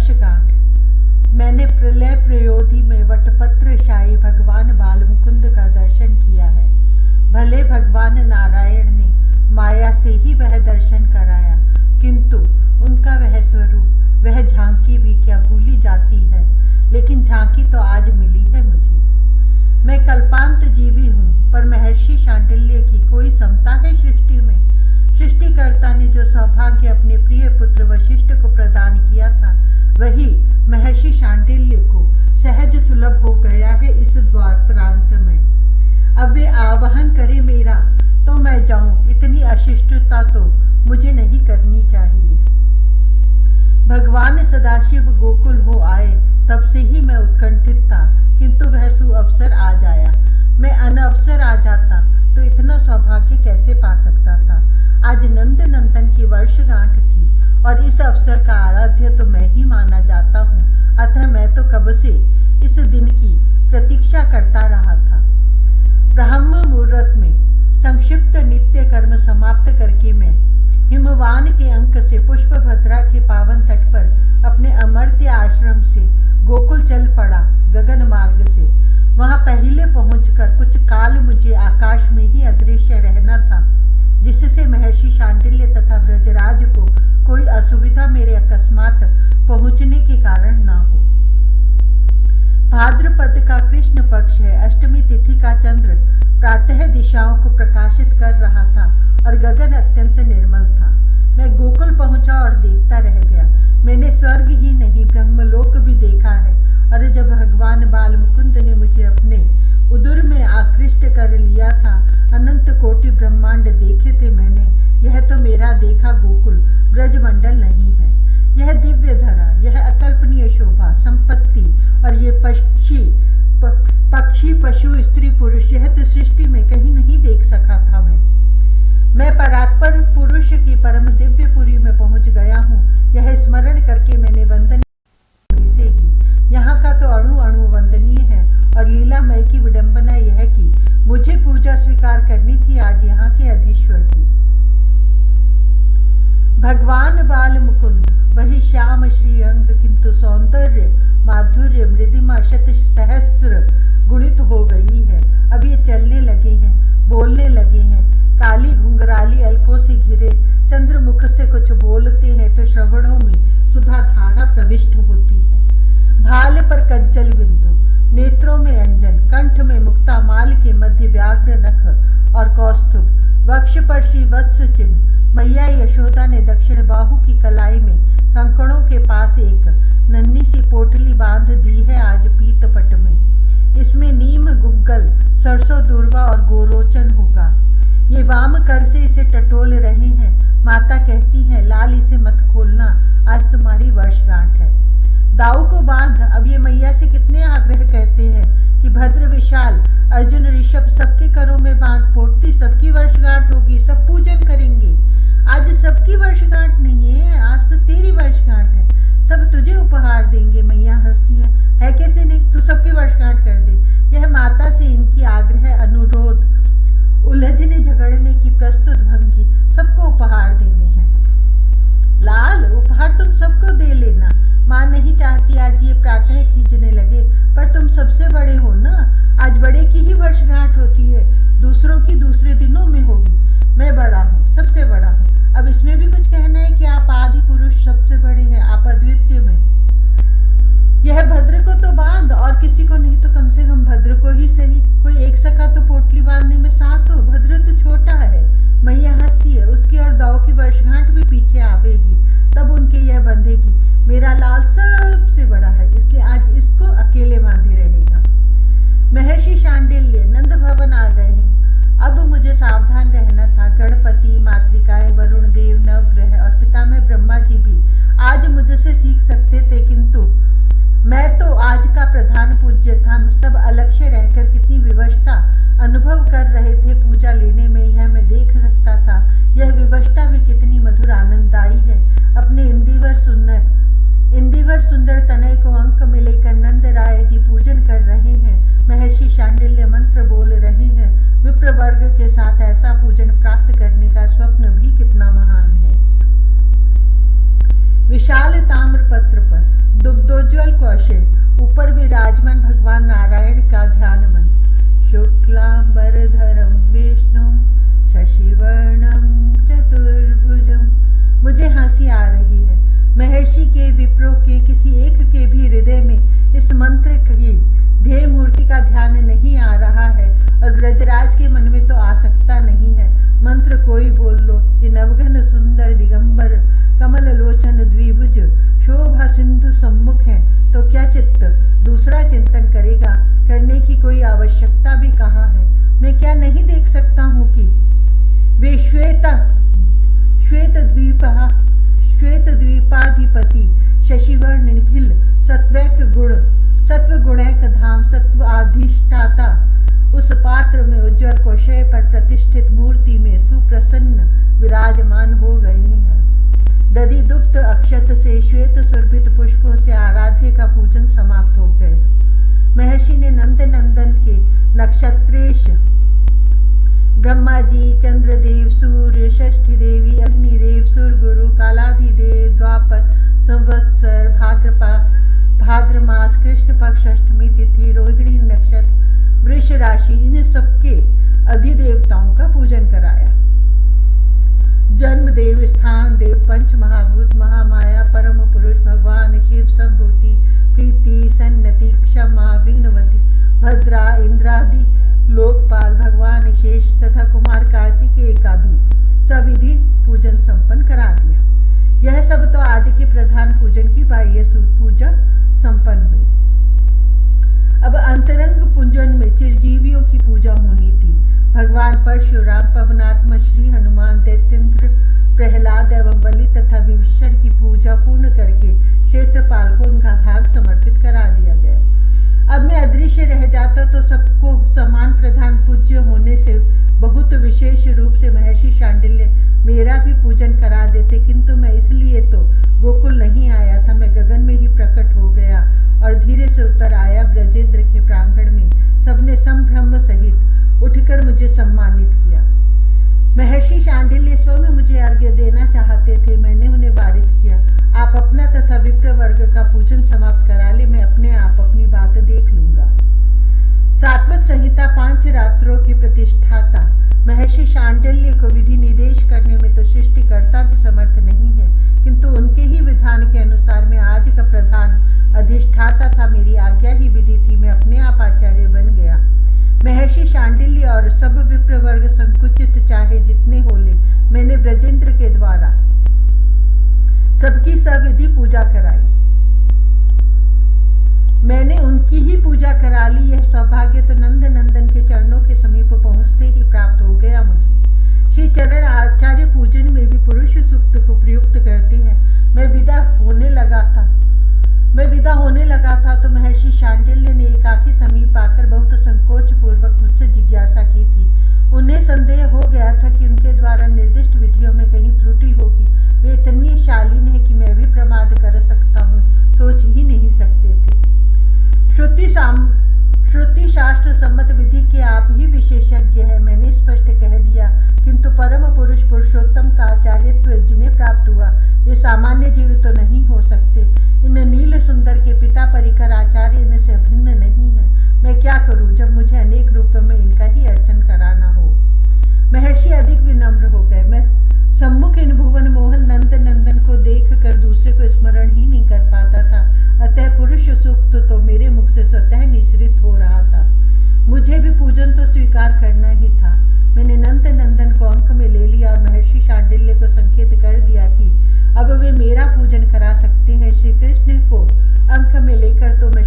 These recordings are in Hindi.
वर्षगांठ। मैंने प्रलय प्रयोधि में वटपत्र शाही भगवान बाल मुकुंद का दर्शन किया है। भले भगवान नारायण ने माया से ही वह दर्शन कराया, किंतु उनका वह स्वरूप, वह झांकी भी क्या भूली जाती है। लेकिन झांकी तो आज मिली है मुझे। मैं कल्पांत जीवी हूँ, पर महर्षि शांडिल्य की कोई समता है सृष्टि में। सृष्टिकर्ता ने जो सौभाग्य अपने प्रिय पुत्र वशिष्ठ को प्रदान किया था, वही महर्षि शांडिल्य को सहज सुलभ हो गया है इस द्वार प्रांत में। अब वे आवाहन करे मेरा तो मैं जाऊं, इतनी अशिष्टता तो मुझे नहीं करनी चाहिए। भगवान सदाशिव गोकुल हो आए तब से ही मैं उत्कंठित था, किंतु वह सुअवसर आ जाया। मैं अनअवसर आ जाता तो इतना सौभाग्य कैसे पा सकता था। आज नंद नंदन की वर्षगांठ थी और इस अवसर का आराध्य तो मैं ही माना जाता हूँ। अतः मैं तो कब से इस दिन की प्रतीक्षा करता रहा था। ब्रह्म मुहूर्त में संक्षिप्त नित्य कर्म समाप्त करके मैं हिमवान के अंक से पुष्पभद्रा के पावन तट पर अपने अमर्त्य आश्रम से गोकुल चल पड़ा गगन मार्ग से। वहां पहले पहुंचकर कुछ काल मुझे आकाश में ही अदृश्य रहना था, जिससे महर्षि शांडिल्य तथा ब्रजराज को कोई असुविधा मेरे अकस्मात पहुंचने के कारण न हो। भाद्रपद का कृष्ण पक्ष है। अष्टमी तिथि का चंद्र प्रातः दिशाओं को प्रकाशित कर रहा था और गगन अत्यंत निर्मल था। मैं गोकुल पहुंचा और देखता रह गया। मैंने स्वर्ग ही नहीं ब्रह्मलोक भी देखा है। और जब भगवान बाल मुकुंद ने मुझे अपने उदर में आकृष्ट कर लिया था, अनंत कोटि ब्रह्मांड देखे थे मैंने। यह तो मेरा देखा गोकुल ब्रजमंडल नहीं है। यह दिव्य धरा, यह अकल्पनीय शोभा संपत्ति और ये पक्षी पशु स्त्री पुरुष, यह तो सृष्टि में कहीं नहीं देख सका था। मैं परात्पर पुरुष की परम दिव्यपुरी में पहुंच गया हूँ। यह स्मरण करके मैंने वंदन में से ही यहाँ का तो अणु अणु वंदनीय है। और लीलामय की विडंबना यह कि मुझे पूजा स्वीकार करनी थी आज यहाँ के अधीश्वर की। भगवान बाल मुकुंद वही श्याम श्री अंग, किंतु सौंदर्य माधुर्य मृदिमा शत सहस्त्र गुणित हो गई है। अब ये चलने लगे हैं, बोलने लगे हैं। काली घुंघराली अलकों से घिरे चंद्रमुख से कुछ बोलते हैं तो श्रवणों में सुधा धारा प्रविष्ट होती है। भाल पर कज्जल बिंदु, नेत्रों में अंजन, कंठ में मुक्ता माल के मध्य व्याघ्र नख और कौस्तुभ, वक्ष पर श्री वत्स चिन्ह। मैया यशोदा ने दक्षिण बाहु की कलाई में कंकणों के पास एक नन्ही सी पोटली बांध दी है आज पीतपट में। इसमें नीम गुग्गल सरसों दूर्वा और गोरोचन होगा। ये वाम कर से इसे टटोल रहे हैं। माता कहती है लाल इसे मत खोलना, आज तुम्हारी वर्षगांठ है। दाऊ को बांध। अब ये मैया से कितने आग्रह कहते हैं कि भद्र विशाल अर्जुन ऋषभ सबके करों में बांध पोटली, सबकी वर्षगांठ होगी, सब पूजन करेंगे। आज सबकी वर्षगांठ नहीं है, आज तो तेरी वर्षगांठ है। सब तुझे उपहार देंगे। मैया हंसती है कैसे नहीं, तू सबकी वर्षगांठ कर दे। यह माता से इनकी आग्रह अनुरोध, उलझने झगड़ने की प्रस्तुत भंगी, सबको उपहार देने हैं। लाल उपहार तुम सबको दे लेना। माँ नहीं चाहती आज ये प्रातः खींचने लगे, पर तुम सबसे बड़े हो ना। आज बड़े की ही वर्षगांठ होती है, दूसरों की दूसरे दिनों में होगी। मैं बड़ा हूँ, सबसे बड़ा हूँ। अब इसमें भी कुछ कहना है कि आप आदि पुरुष सबसे बड़े हैं, आप अद्वितीय में। यह भद्र को तो बांध और किसी को नहीं तो कम से कम भद्र को ही सही। कोई एक सका तो पोटली बांधने में साथ हो, भद्र तो छोटा है। मैया हंसती है, उसकी और दाऊ की वर्षगांठ भी पीछे आवेगी, तब उनके यह बंधेगी। मेरा लाल सबसे बड़ा है, इसलिए आज इसको अकेले बांधे रहेगा। महर्षि शांडिल्य नंद भवन आ गए हैं। अब मुझे सावधान रहना था। गणपति, मातृकाएं, वरुण देव, नवग्रह और पितामह ब्रह्मा जी भी आज मुझसे सीख सकते थे, किंतु मैं तो आज का प्रधान पूज्य था। सब अलक्ष्य रहकर कितनी विवशता अनुभव कर रहे थे पूजा लेने में, यह मैं देख सकता था। यह विवशता भी कितनी मधुर आनंददायी है। अपने इंदिवर सुंदर तनय को अंक में लेकर नंद राय जी पूजन कर रहे हैं। महर्षि शांडिल्य मंत्र बोल रहे हैं। विप्र वर्ग के साथ ऐसा पूजन प्राप्त करने का स्वप्न भी कितना महान है। विशाल ताम्रपत्र पर दुग्धोज्वल कौशे ऊपर विराजमान भगवान नारायण का ध्यान मंत्र। शुक्लांबरधरम विष्णुम शशिवर्णम चतुर्भुजम। मुझे हंसी आ रही है। महर्षि के विप्रों के किसी एक के भी हृदय में इस मंत्र की ध्येय मूर्ति का ध्यान नहीं आ रहा है और ब्रजराज के मन में तो आ सकता नहीं है। मंत्र कोई बोल लो। ये नवघन सुंदर दिगंबर कमल लोचन द्विभुज शोभा सिंधु सम्मुख है तो क्या चित्त दूसरा चिंतन करेगा। करने की कोई आवश्यकता भी कहाँ है। मैं क्या नहीं देख सकता हूँ कि वे श्वेत द्वीपाधिपति शशिवर्ण निखिल सत्व गुणैक धाम सत्व अधिष्ठाता उस पात्र में उज्ज्वल कौशय पर प्रतिष्ठित मूर्ति में सुप्रसन्न विराजमान हो गए हैं। दधि दुग्ध अक्षत से श्वेत सुरभित पुष्पों से आराध्य का पूजन समाप्त हो गए। महर्षि ने नंदन के नक्षत्रेश ब्रह्मा जी, चंद्रदेव, सूर्य, षष्ठी देवी, अग्निदेव, सुरगुरु, कालाधिदेव, द्वापर संवत्सर, भाद्र मास, कृष्ण पक्ष, अष्टमी तिथि, रोहिणी नक्षत्र, वृष राशि, इन सबके अधिदेवताओं का पूजन कराया। जन्म देव, स्थान देव, पंच महाभूत, महामाया, परम पुरुष भगवान शिव, संभूति, प्रीति, सन्नति, क्षमा, विघ्नवती, भद्रा, इंद्रादि लोकपाल भगवान शेष तथा कुमार कार्तिकेय का भी सविधि पूजन संपन्न करा दिया। यह सब तो आज के प्रधान पूजन की बाह्य पूजा संपन्न हुई। अब अंतरंग पूजन में चिरजीवियों की पूजा होनी थी। भगवान परशुराम, पवनात्मा श्री हनुमान, दैत्येंद्र प्रहलाद एवं बलि तथा विभीषण की पूजा पूर्ण करके क्षेत्रपाल को उनका भाग समर्पित करा दिया गया। अब मैं अदृश्य रह जाता तो सबको समान प्रधान पूज्य होने से बहुत विशेष रूप से महर्षि शांडिल्य मेरा भी पूजन करा देते, किंतु मैं इसलिए तो गोकुल नहीं आया था। मैं गगन में ही प्रकट हो गया और धीरे से उतर आया ब्रजेंद्र के प्रांगण में। सबने संभ्रम सहित उठकर मुझे सम्मानित किया। महर्षि शांडिल्य स्वयं मुझे अर्घ्य देना चाहते थे। मैंने उन्हें वारित किया, आप अपना तथा विप्र वर्ग का पूजन समाप्त करा ले, मैं अपने आप अपनी बात देख लूंगा। सात्वत संहिता 5 रात्रों की प्रतिष्ठाता महर्षि शांडिल्य को विधि निर्देश करने में तो सृष्टिकर्ता भी समर्थ नहीं है, किंतु उनके ही विधान के अनुसार मैं आज का प्रधान अधिष्ठाता था। मेरी आज्ञा ही विधि थी। मैं अपने आप आचार्य बन गया। महर्षि शांडिल्य और सब विप्र वर्ग संकुचित चाहे जितने होले, मैंने ब्रजेंद्र के द्वारा सबकी सविधि पूजा कराई। मैंने उनकी ही पूजा करा ली। यह सौभाग्य तो नंदन के चरणों के समीप पहुंचते ही प्राप्त हो गया मुझे। श्री चरण आचार्य पूजन में भी पुरुष सूक्त को प्रयुक्त करते हैं। मैं विदा होने लगा था तो महर्षि शांडिल्य ने एकाकी समीप आकर बहुत संकोच पूर्वक मुझसे जिज्ञासा की थी। उन्हें संदेह हो गया था कि उनके द्वारा निर्दिष्ट विधियों में कहीं त्रुटि होगी। वे इतनी शालीन है कि मैं भी प्रमाद कर सकता हूँ, सोच ही नहीं सकते थे। श्रुति शास्त्र सम्मत विधि के आप ही विशेषज्ञ हैं, मैंने स्पष्ट कह दिया, किंतु परम पुरुष पुरुषोत्तम का आचार्यत्व जिन्हें प्राप्त हुआ वे सामान्य जीव तो नहीं हो सकते। इन नील सुंदर के पिता परिकर आचार्य इनसे भिन्न नहीं है। मैं क्या करूं जब मुझे अनेक रूप में इनका ही अर्चन कराना हो। महर्षि अधिक विनम्र हो गए। मैं सम्मुख इन भुवन मोहन नंदन को देख कर दूसरे को स्मरण ही नहीं कर पाता था। अतः पुरुष सूक्त तो मेरे मुख से स्वतः निश्रित हो रहा था। मुझे भी पूजन तो स्वीकार करना ही था। मैंने नंदन को अंक में ले लिया और महर्षि शांडिल्य को संकेत कर दिया कि अब वे मेरा पूजन करा सकते हैं। श्री कृष्ण को अंक में लेकर तो मैं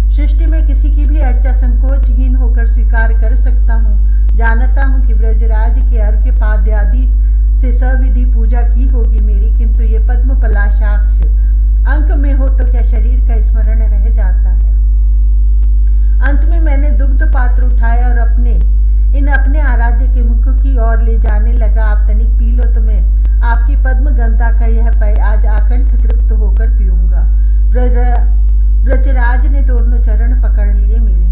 सृष्टि में किसी की भी अर्चा संकोचहीन होकर स्वीकार कर सकता हूँ। जानता हूँ कि ब्रजराज के अर्घ्य पाद्य आदि से सविधि पूजा की होगी मेरी, किंतु ये पद्म पलाशाक्ष अंक में हो तो क्या शरीर का स्मरण रह जाता है। अंत में मैंने दुग्ध पात्र उठाया और अपने आराध्य के मुख की ओर ले जाने लगा। आप तनिक पी लो तो मैं आपकी पद्म गंधा का यह पेय आज आकंठ तृप्त होकर पीऊंगा। ब्रजराज ने दोनों चरण पकड़ लिए मेरे।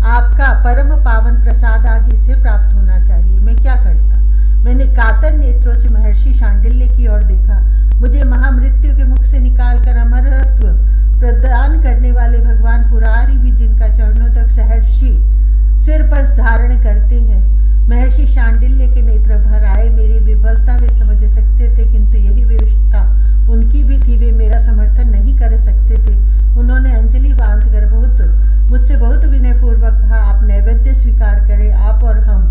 आपका परम पावन प्रसाद आज इसे प्राप्त होना चाहिए। मैं क्या करता। मैंने कातर नेत्रों से महर्षि शांडिल्य की ओर देखा। मुझे महामृत्यु के मुख से निकालकर अमरत्व भगवान पुरारी भी जिनका चरणों तक सहर्षि सिर पर धारण करते हैं। महर्षि शांडिल्य के नेत्र भर आए। मेरी विफलता वे समझ सकते थे, किंतु यही विवशता उनकी भी थी। वे मेरा समर्थन नहीं कर सकते थे। उन्होंने अंजलि बांधकर मुझसे बहुत विनयपूर्वक कहा, आप नैवेद्य स्वीकार करें। आप और हम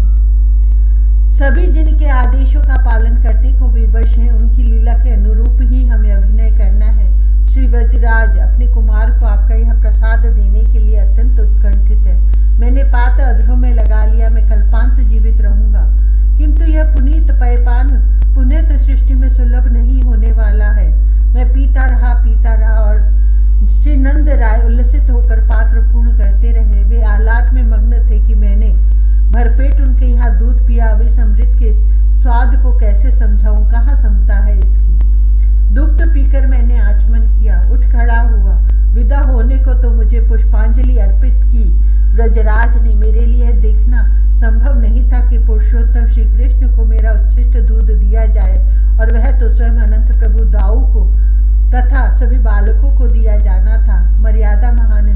सभी जिनके आदेशों का पालन करने को विवश हैं, उनकी लीला के अनुरूप ही हमें अभिनय करना है। श्री वज्रराज, अपने कुमार को आपका यह प्रसाद देने के लिए अत्यंत उत्कंठित है। मैंने पात अधरों में लगा लिया, मैं कल्पांत जीवित रहूंगा, किंतु यह पुनीत पेयपान पुण्य तो सृष्टि में सुलभ नहीं होने वाला है। मैं पीता रहा और श्री नंद राय उल्लसित होकर पात्र पूर्ण करते रहे। वे आह्लाद में मग्न थे कि मैंने भरपेट उनके यहाँ दूध पिया। अब इस अमृत के स्वाद को कैसे समझाऊं, कहाँ समता है इसकी। दुग्ध पीकर मैंने आचमन किया, उठ खड़ा हुआ। विदा होने को तो मुझे पुष्पांजलि अर्पित की। ब्रजराज ने मेरे लिए देखना संभव नहीं था कि पुरुषोत्तम श्री कृष्ण को मेरा उच्छिष्ट दूध दिया जाए, और वह तो स्वयं अनंत प्रभु दाऊ को तथा सभी बालकों को दिया जाना था। मर्यादा महान